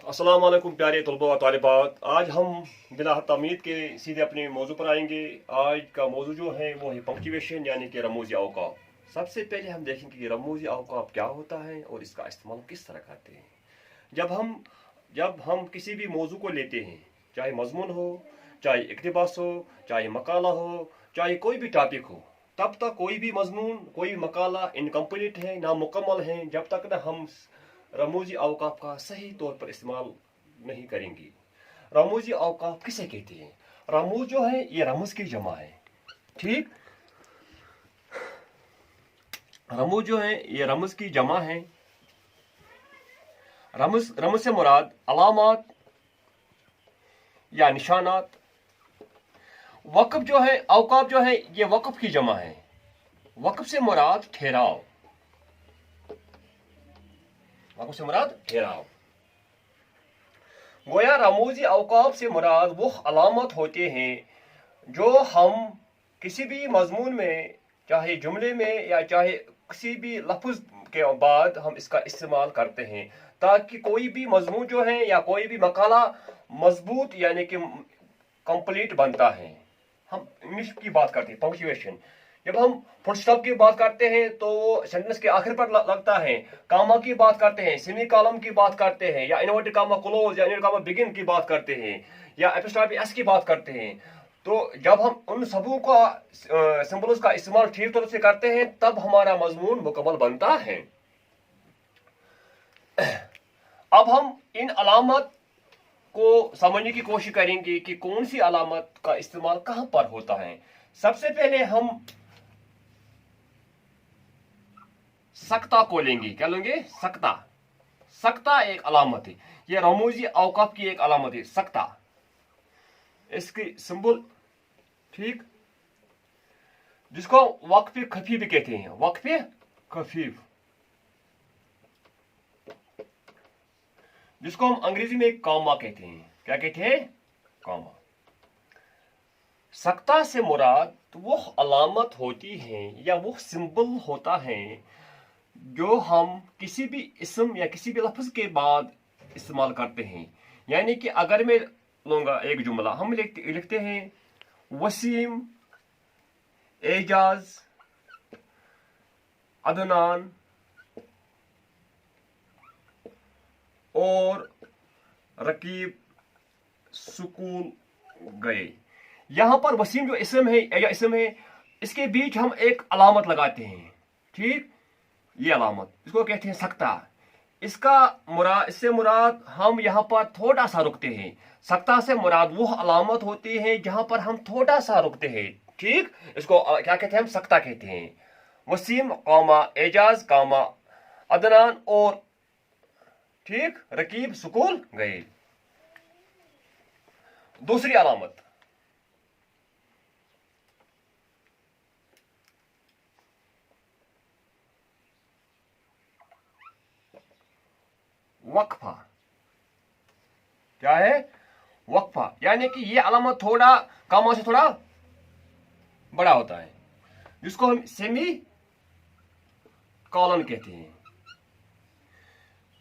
अस्सलाम वालेकुम प्यारे तलबा व तालिबात। आज हम बिना तमीद के सीधे अपने मौजू पर आएंगे। आज का मौजू जो है वो है पंक्चुएशन यानी कि रमूजी अवकाफ। सबसे पहले हम देखेंगे कि रमूजी अवकाफ क्या होता है और इसका इस्तेमाल किस तरह करते हैं। जब हम किसी भी मौजू को लेते हैं, चाहे मजमून हो, चाहे इक़्तिबास हो, चाहे मकाला हो, चाहे कोई भी टॉपिक हो, तब तक कोई भी मजमून कोई भी मकाला इनकम्प्लीट है, नामुकम्मल है, जब तक न हम रमूजी अवकाफ का सही तौर पर इस्तेमाल नहीं करेंगे। रमूजी अवकाफ किसे कहते हैं? रमूज जो है ये रमज की जमा है। ठीक, रमूज जो है ये रमज की जमा है। रमज से मुराद अलामात या निशानात। वक्फ जो है, अवकाफ जो है ये वक्फ की जमा है। वक्फ से मुराद ठहराव। वक्फ से मुराद ठहराव। गोया रमूजी अवकाफ से मुराद वो अलामत होते हैं जो हम किसी भी मजमून में, चाहे जुमले में या चाहे किसी भी लफ्ज के बाद हम इसका इस्तेमाल करते हैं ताकि कोई भी मजमून जो है या कोई भी मकाला मजबूत यानी कि कंप्लीट बनता है। हम इंग्लिश की बात करते हैं पंक्चुएशन। जब हम फुल स्टॉप की बात करते हैं तो सेंटेंस के आखिर पर लगता है। कामा की बात करते हैं, सेमी कॉलम की बात करते हैं, या इन्वर्टेड कामा क्लोज या इन्वर्टेड कामा बिगिन की बात करते हैं, या एपिस्ट्रॉफी एस की बात करते हैं। तो जब हम उन सबों का सिंबल्स का इस्तेमाल ठीक तरह से करते हैं तब हमारा मजमून मुकम्मल बनता है। अब हम इन अलामत को समझने की कोशिश करेंगे कि कौन सी अलामत का इस्तेमाल कहां पर होता है। सबसे पहले हम सक्ता को लेंगे। क्या लेंगे? सक्ता। सक्ता एक अलामत है, यह रमूजी अवकाफ की एक अलामत है। सक्ता इसकी सिंबल, ठीक, जिसको वक्फ खफीफ कहते हैं। वक्फ खफीफ, जिसको हम अंग्रेजी में कॉमा कहते हैं। क्या कहते हैं? कॉमा। सक्ता से मुराद वो अलामत होती है या वो सिंबल होता है जो हम किसी भी इसम या किसी भी लफ्ज के बाद इस्तेमाल करते हैं। यानी कि अगर मैं लूंगा एक जुमला, हम लिखते हैं वसीम, एजाज, अदनान और रकीब स्कूल गए। यहां पर वसीम जो इसम है या इसम है, इसके बीच हम एक अलामत लगाते हैं। ठीक, ये अलामत इसको कहते हैं सक्ता। इससे मुराद हम यहां पर थोड़ा सा रुकते हैं। सक्ता से मुराद वो अलामत होती है जहां पर हम थोड़ा सा रुकते हैं। ठीक, इसको क्या कहते हैं? हम सक्ता कहते हैं। वसीम कौमा, एजाज कौमा, अदनान और ठीक रकीब स्कूल गए। दूसरी अलामत वक्फा। क्या है? वक्फा, यानी कि ये अलामत थोड़ा कामा से थोड़ा बड़ा होता है, जिसको हम सेमी कॉलन कहते हैं।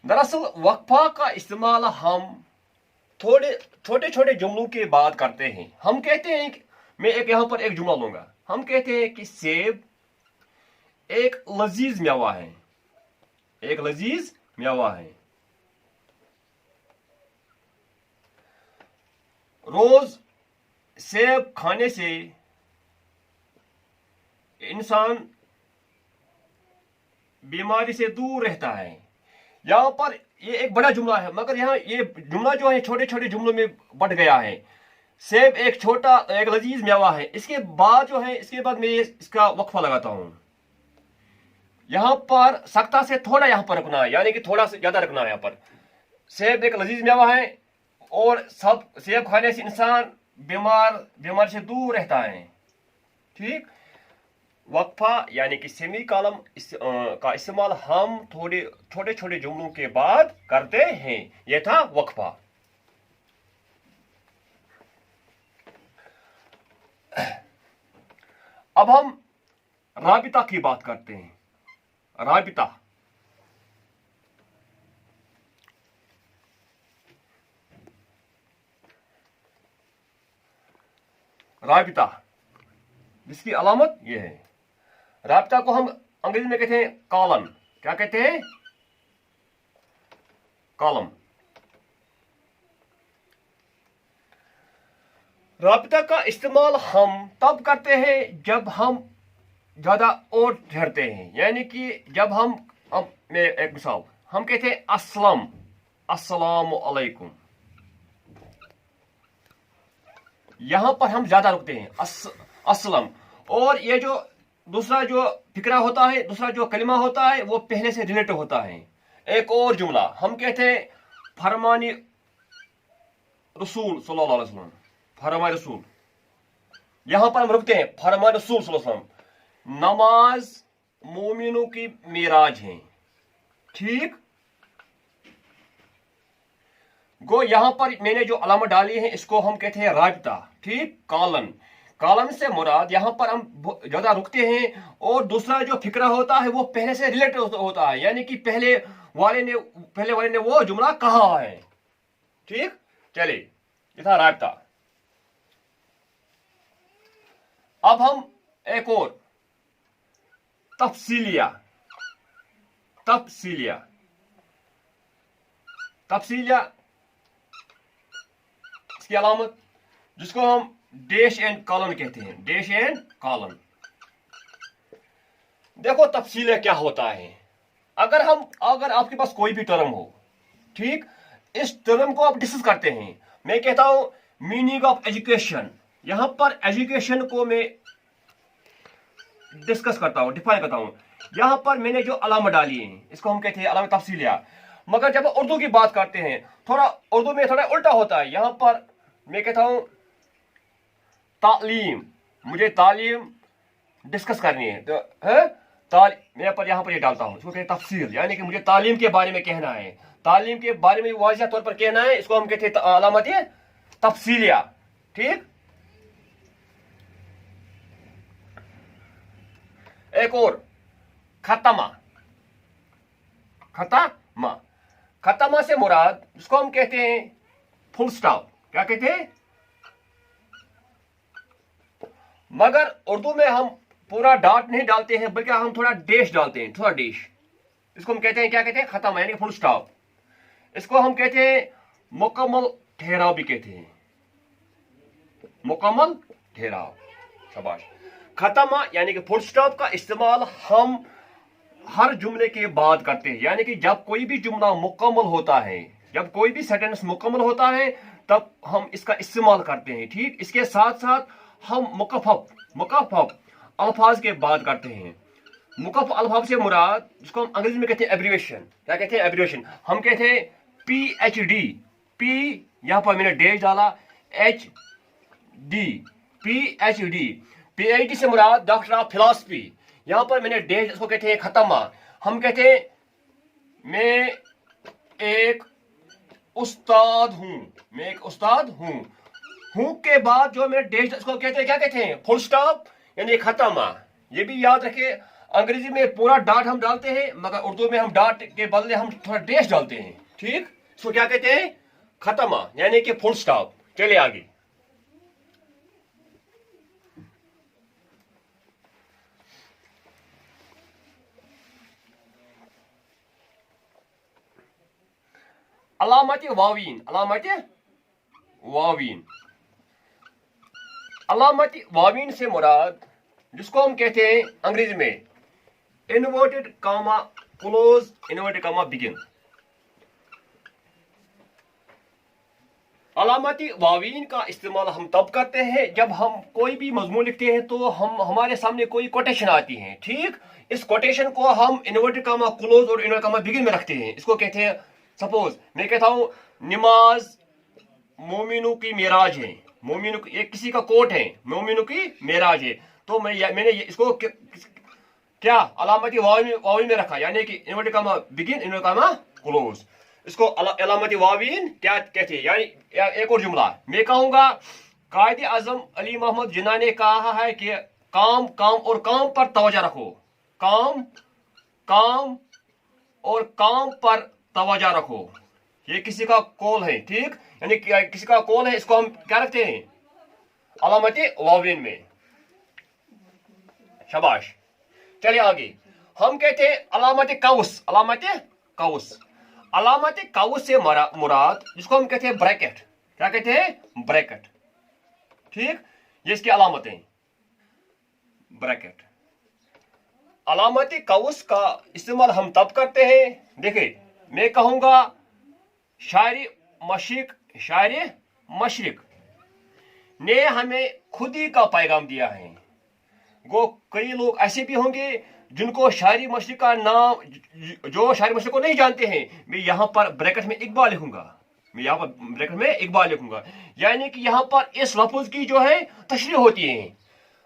दरअसल वक्फा का इस्तेमाल हम थोड़े छोटे छोटे जुमलों के बाद करते हैं। हम कहते हैं कि मैं यहां पर एक जुमला लूंगा। हम कहते हैं कि सेब एक लजीज मेवा है। एक लजीज मेवा है। रोज सेब खाने से इंसान बीमारी से दूर रहता है। यहां पर ये एक बड़ा जुमला है, मगर यहां ये जुमला जो है छोटे छोटे जुमलों में बढ़ गया है। सेब एक छोटा एक लजीज मेवा है। इसके बाद जो है, इसके बाद मैं इसका वक्फा लगाता हूं। यहां पर सक्ता से थोड़ा यहां पर रखना है, यानी कि थोड़ा से ज्यादा रखना है। यहां पर सेब एक लजीज मेवा है और सब सेब खाने से इंसान बीमारी से दूर रहता है। ठीक, वक्फा यानी कि सेमी कॉलम का इस्तेमाल हम थोड़े छोटे छोटे जुमलों के बाद करते हैं। यह था वक्फा। अब हम राबिता की बात करते हैं। राबिता राबिता, जिसकी अलामत ये है। राबिता को हम अंग्रेजी में कहते हैं कॉलम। क्या कहते हैं? कॉलम। राबिता का इस्तेमाल हम तब करते हैं जब हम ज्यादा और ठहरते हैं, यानी कि जब हम मैं एक मिसाल, हम कहते हैं अस्सलाम, अस्सलाम अलैकुम, यहां पर हम ज्यादा रुकते हैं अस्सलाम। और ये जो दूसरा जो फिक्रा होता है, दूसरा जो कलिमा होता है, वो पहले से रिलेटेड होता है। एक और जुमला हम कहते हैं फरमानी रसूल सल्लल्लाहु अलैहि वसल्लम, फरमान रसूल, यहां पर हम रुकते हैं फरमान रसूल सल्लल्लाहु अलैहि वसल्लम। नमाज मोमिनों की मेराज है, ठीक। गो यहां पर मैंने जो अलामत डाली है इसको हम कहते हैं राबिता, ठीक। कॉलन, कॉलन से मुराद यहां पर हम ज्यादा रुकते हैं और दूसरा जो फिक्रा होता है वो पहले से रिलेटेड होता है, यानी कि पहले वाले ने वो जुमला कहा है, ठीक। चलिए, ये था राबिता। अब हम एक और तफसीलिया, तफसीलिया, तफसीलिया इसकी अलामत जिसको हम डैश एंड कॉलन कहते हैं, डैश एंड कॉलन। देखो तफसीलिया क्या होता है। अगर आपके पास कोई भी टर्म हो, ठीक, इस टर्म को आप डिस्कस करते हैं। मैं कहता हूं मीनिंग ऑफ एजुकेशन, यहां पर एजुकेशन को मैं डिस्कस करता हूं, डिफाइन करता हूं। यहां पर मैंने जो अलामत डाली है इसको हम कहते हैं अलामत तफसीलिया। मगर जब उर्दू की बात करते हैं, थोड़ा उर्दू में थोड़ा उल्टा होता है। यहां पर मैं कहता हूं तालीम, मुझे तालीम डिस्कस करनी है, तो मैं पर यहां पर ये डालता हूं, इसको कहते हैं तफसील, यानी कि मुझे तालीम के बारे में कहना है, तालीम के बारे में वाज़िह तौर पर कहना है, इसको हम कहते हैं अलामत तफसीलिया, ठीक। एक और खतमा, खतमा, खतमा से मुराद जिसको हम कहते हैं फुल स्टॉप। क्या कहते हैं? मगर उर्दू में हम पूरा डॉट नहीं डालते हैं, बल्कि हम थोड़ा डैश डालते हैं, थोड़ा डैश। इसको हम कहते हैं, क्या कहते हैं? खत्म, यानी फुल स्टॉप। इसको हम कहते हैं मुकम्मल ठहराव भी कहते हैं, मुकम्मल ठहराव, शाबाश। खत्म यानी कि फुल स्टॉप का इस्तेमाल हम हर जुमले के बाद करते हैं, यानी कि जब कोई भी जुमला मुकम्मल होता है, जब कोई भी सेंटेंस मुकम्मल होता है, तब हम इसका इस्तेमाल करते हैं, ठीक। इसके साथ साथ हम मुकफ़फ़ अल्फाज के बाद करते हैं। मुकफ़्फ़ अल्फाज से मुराद जिसको हम अंग्रेजी में कहते हैं एब्रिविएशन। क्या कहते हैं? एब्रिविएशन। हम कहते हैं PhD, पी यहां पर मैंने डैश डाला, HD, PhD से मुराद डॉक्टर ऑफ फिलॉसफी, यहां पर मैंने डैश, इसको कहते हैं खत्मा। हम कहते हैं मैं एक उस्ताद हूं, मैं एक उस्ताद हूं के बाद जो मैंने डैश, इसको कहते हैं, क्या कहते हैं? फुल स्टॉप, यानी खत्मा। ये भी याद रखिए, अंग्रेजी में पूरा डॉट हम डालते हैं, मगर उर्दू में हम डॉट के बदले हम थोड़ा डैश डालते हैं, ठीक। इसको क्या कहते हैं? खत्मा, यानी कि फुल स्टॉप। चलिए आगे। अलामत वावीन, अलामत वावीन, अलामत वावीन से मुराद जिसको हम कहते हैं अंग्रेजी में inverted comma close, inverted comma begin. अलामती वावीन का इस्तेमाल हम तब करते हैं जब हम कोई भी मजमून लिखते हैं तो हमारे सामने कोई कोटेशन आती है, ठीक। इस कोटेशन को हम इन्वर्टेड कामा क्लोज और इन्वर्टेड कामा बिगिन में रखते हैं। इसको कहते हैं, सपोज मैं कहता हूं नमाज मोमिनों की मेराज है, मोमिनों की, एक किसी का कोट है, मोमिनों की मेराज है, तो मैंने इसको क्या अलामती वावीन में रखा, यानी कि inverted comma begin, inverted comma close. इसको अलामती वावीन क्या कहते हैं? यानी एक और जुमला मैं कहूंगा, कायदे आजम अली मोहम्मद जिन्ना ने कहा है कि काम काम और काम पर तवज्जो रखो, काम काम और काम पर तवज्जो रखो। ये किसी का कॉल है, ठीक, यानी किसी का कॉल है, इसको हम क्या रखते हैं? अलामत वाविन में। शाबाश। चलिए आगे, हम कहते हैं अलामत काउस। अलामत काउस, अलामत काउस से मुराद जिसको हम कहते हैं ब्रैकेट। क्या कहते हैं? ब्रैकेट। ठीक, ये इसकी अलामतें, ब्रैकेट। अलामत काउस का इस्तेमाल हम तब करते हैं, देखिए मैं कहूंगा शायरी मशरिक, शायरी मशरिक ने हमें खुदी का पैगाम दिया है। वो कई लोग ऐसे भी होंगे जिनको शायरी मशरिक का नाम, जो शायरी मशरिक को नहीं जानते हैं, मैं यहाँ पर ब्रैकेट में इकबाल लिखूंगा, मैं यहाँ पर ब्रैकेट में इकबाल लिखूंगा, यानी कि यहाँ पर इस लफ्ज की जो है तशरीह होती है।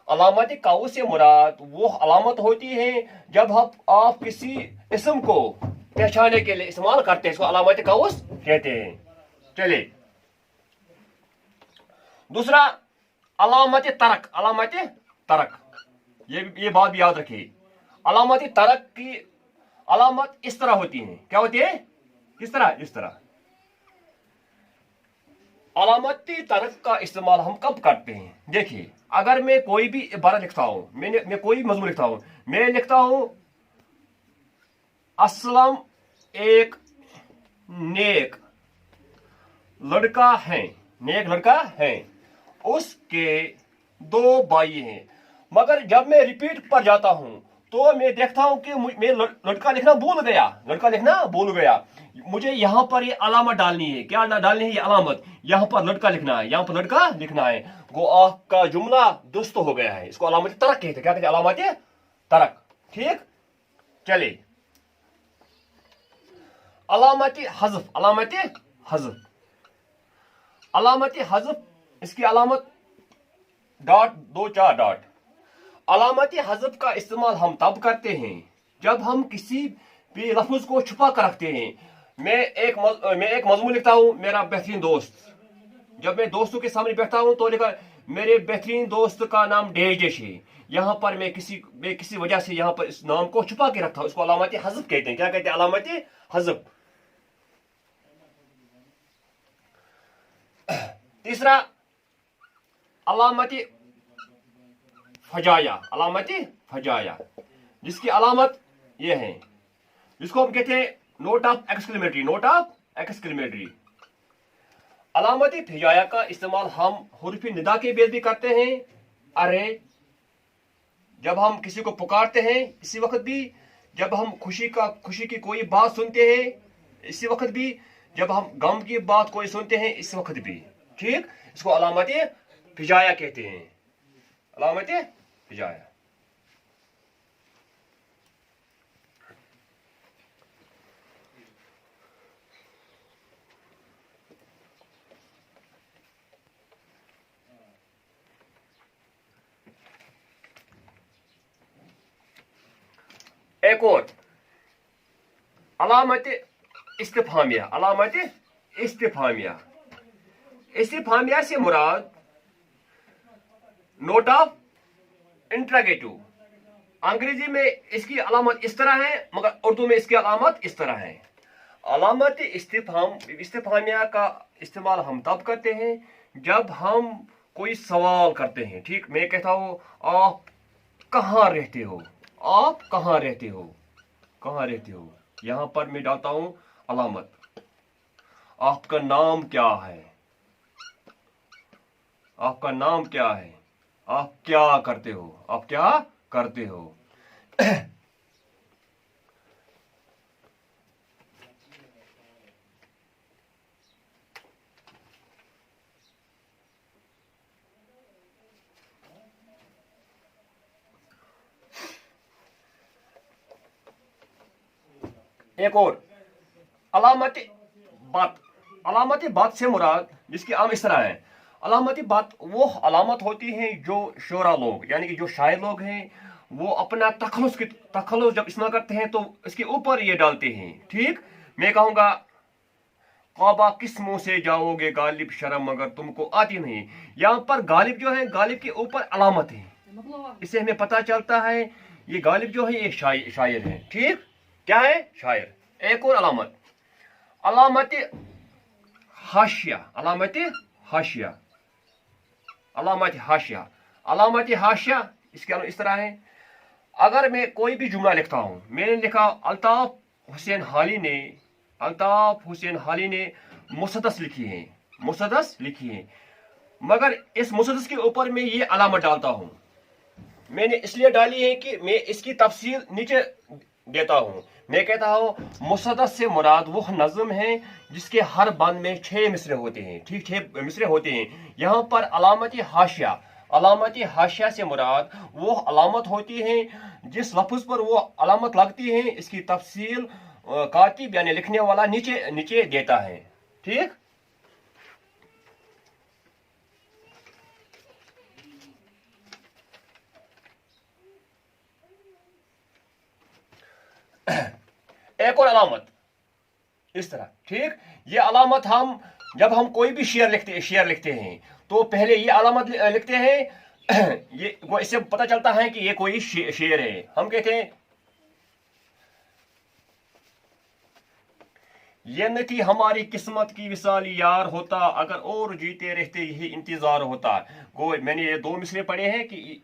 अलामत काउस से मुराद वो अलामत होती है जब आप किसी इस्म को पहचानने के लिए इस्तेमाल करते हैं, इसको अलामत काउस कहते हैं। चलिए दूसरा, अलामत तरक। अलामत तरक, ये बात भी याद रखिए। अलामत तरक की अलामत इस तरह होती है। क्या होती है? किस तरह? इस तरह। अलामत तरक का इस्तेमाल हम कब करते हैं? देखिए, अगर मैं कोई भी इबारत लिखता हूं, मैं कोई मजमून लिखता हूं, मैं लिखता हूं असलम एक नेक लड़का है, नेक लड़का है, उसके 2 भाई हैं, मगर जब मैं रिपीट पर जाता हूं तो मैं देखता हूं कि मैं लड़का लिखना भूल गया, लड़का लिखना भूल गया। मुझे यहां पर ये अलामत डालनी है। क्या डालनी है? ये अलामत। यहां पर लड़का लिखना है, यहां पर लड़का लिखना है। वो आपका जुमला दुरुस्त हो गया है। इसको अलामत तरक कहते हैं। क्या कहते हैं? अलामत तरक। ठीक, चलिए अलामत हज़फ। अलामत हज़फ, अलामत हज़फ, इसकी अलामत डॉट, 2-4 डॉट। अलामत हज़फ का इस्तेमाल हम तब करते हैं जब हम किसी भी लफ्ज को छुपा कर रखते हैं। मैं एक मजमून लिखता हूं, मेरा बेहतरीन दोस्त। जब मैं दोस्तों के सामने बैठता हूं तो लिखा मेरे बेहतरीन दोस्त का नाम डेश है। यहां पर मैं किसी वजह से यहां पर इस नाम को छुपा के रखता हूं, इसको अलामत हज़फ कहते हैं। क्या कहते हैं? अलामत हज़फ। तीसरा, अलामत फजाया। अलामत फजाया, जिसकी अलामत ये है, जिसको हम कहते हैं note of exclamatory. Note of exclamatory. अलामत फजाया का इस्तेमाल हम हुर्फ निदा के बेद भी करते हैं। अरे, जब हम किसी को पुकारते हैं, इसी वक्त भी, जब हम खुशी की कोई बात सुनते हैं, इसी वक्त भी, जब हम गम की बात कोई सुनते हैं, इस वक्त भी। ठीक, इसको अलामत फिजाया कहते हैं। अलामत फिजाया। एक और अलामत इस्तिफामिया। अलामत इस्तिफामिया, इस्तिफामिया से मुराद नोट ऑफ इंट्रागेटिव। अंग्रेजी में इसकी अलामत इस तरह है, मगर उर्दू में इसकी अलामत इस तरह है। अलामत इस्तिफामिया का इस्तेमाल हम तब करते हैं जब हम कोई सवाल करते हैं। ठीक, मैं कहता हूं आप कहाँ रहते हो? आप कहाँ रहते हो? कहाँ रहते हो? यहां पर मैं डालता हूं अलामत। आपका नाम क्या है? आपका नाम क्या है? आप क्या करते हो? आप क्या करते हो? एक और अलामत बात। अलामत बात से मुराद जिसकी आम इस तरह है। अलामत बात वो अलामत होती है जो शोरा लोग, यानी कि जो शायर लोग हैं, वो अपना तखल्लुस जब इस्तेमाल करते हैं तो इसके ऊपर ये डालते हैं। ठीक, मैं कहूंगा काबा किस मुंह से जाओगे गालिब शर्म मगर तुमको आती नहीं। यहाँ पर गालिब जो है, गालिब के ऊपर अलामत है। इससे हमें पता चलता है ये गालिब जो है एक शायर है। ठीक, क्या है? शायर। एक और अलामत, अलामत हाशिया। अलामत हाशिया, علامات حاشیہ. علامات حاشیہ اس کا اس طرح ہے. اگر میں کوئی بھی جملہ لکھتا ہوں، میں نے لکھا الطاف حسین حالی نے مسدس لکھی ہے، مگر اس مسدس کے اوپر میں یہ علامت ڈالتا ہوں. میں نے اس لیے ڈالی ہے کہ میں اس کی تفصیل نیچے دیتا ہوں. میں کہتا ہوں مسدس سے مراد وہ نظم ہے جس کے ہر بند میں 6 مصرے ہوتے ہیں. ٹھیک، 6 مصرے ہوتے ہیں. یہاں پر علامت حاشیہ سے مراد وہ علامت ہوتی ہے جس لفظ پر وہ علامت لگتی ہے، اس کی تفصیل کاتب یعنی لکھنے والا نیچے دیتا ہے. ٹھیک. ایک اور علامت اس طرح. ٹھیک. یہ علامت جب ہم کوئی بھی شعر لکھتے ہیں تو پہلے یہ علامت لکھتے ہیں. یہ اس سے پتہ چلتا ہے کہ یہ کوئی شعر ہے. ہم کہتے ہیں یہ نہ تھی ہماری قسمت کی وصال یار ہوتا، اگر اور جیتے رہتے یہی انتظار ہوتا. میں نے یہ 2 مصرے پڑھے ہیں کہ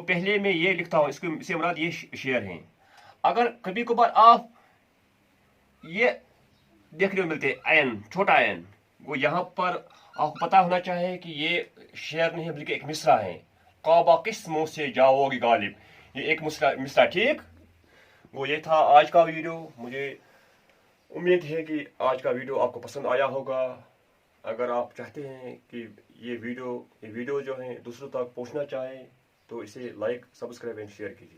پہلے میں یہ لکھتا ہوں، اس سے مراد یہ شعر ہیں. اگر کبھی کبھار آپ یہ دیکھنے کو ملتے عین، چھوٹا عین، یہاں پر آپ کو پتا ہونا چاہیے کہ یہ شعر نہیں بلکہ ایک مصرع ہے. کعبہ کس منہ سے جاؤ گے غالب، یہ ایک مصرع. ٹھیک. یہ تھا آج کا ویڈیو. مجھے امید ہے کہ آج کا ویڈیو آپ کو پسند آیا ہوگا. اگر آپ چاہتے ہیں کہ یہ ویڈیو جو ہے دوسروں تک پہنچنا چاہے تو اسے لائک، سبسکرائب اینڈ شیئر کیجیے.